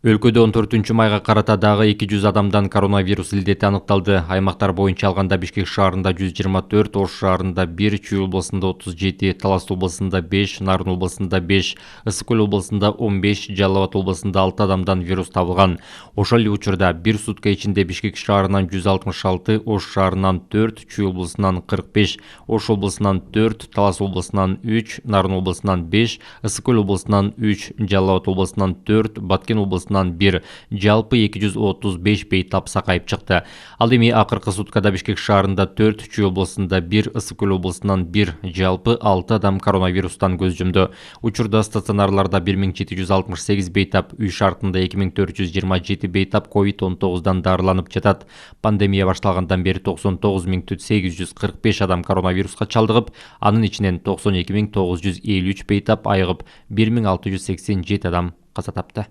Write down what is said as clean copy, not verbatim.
Өлкөдө 14 майга карата дагы 200 адамдан коронавирус илдети аныкталды. Аймактар боюнча алганда Бишкек шаарында 124, Ош шаарында 1, Чүй облусунда 37, Талас облусунда 5, Нарын облусунда 5, Ысык Көл облусунда 15, Жалал-Абад облусунда 6 адамдан вирус табылган. Ошол эле учурда бир сутка ичинде Бишкек шаарынан 166, Ош шаарынан 4, Чүй облусунан 45, Ош облусунан 4, Талас облусунан 3, Нарын облусунан 5, Ысык Көл облусунан 3, Жалал-Абад облусунан 4, Баткен облусунан 1, жалпы 235 бейтап сакайып чыкты. Ал эми акыркы суткада Бишкек шаарында 4, Чүй облусунда 1, Ысык Көл облусунан 1, жалпы 6 адам коронавирустан көз жумду. Учурда стационарларда 1768 бейтап, үй шартында 2427 бейтап COVID-19дан дарыланып жатат. Пандемия башталгандан бери 99845 адам коронавируска чалдыгып, анын ичинен 92953 бейтап айыгып, 1687 адам каза тапты.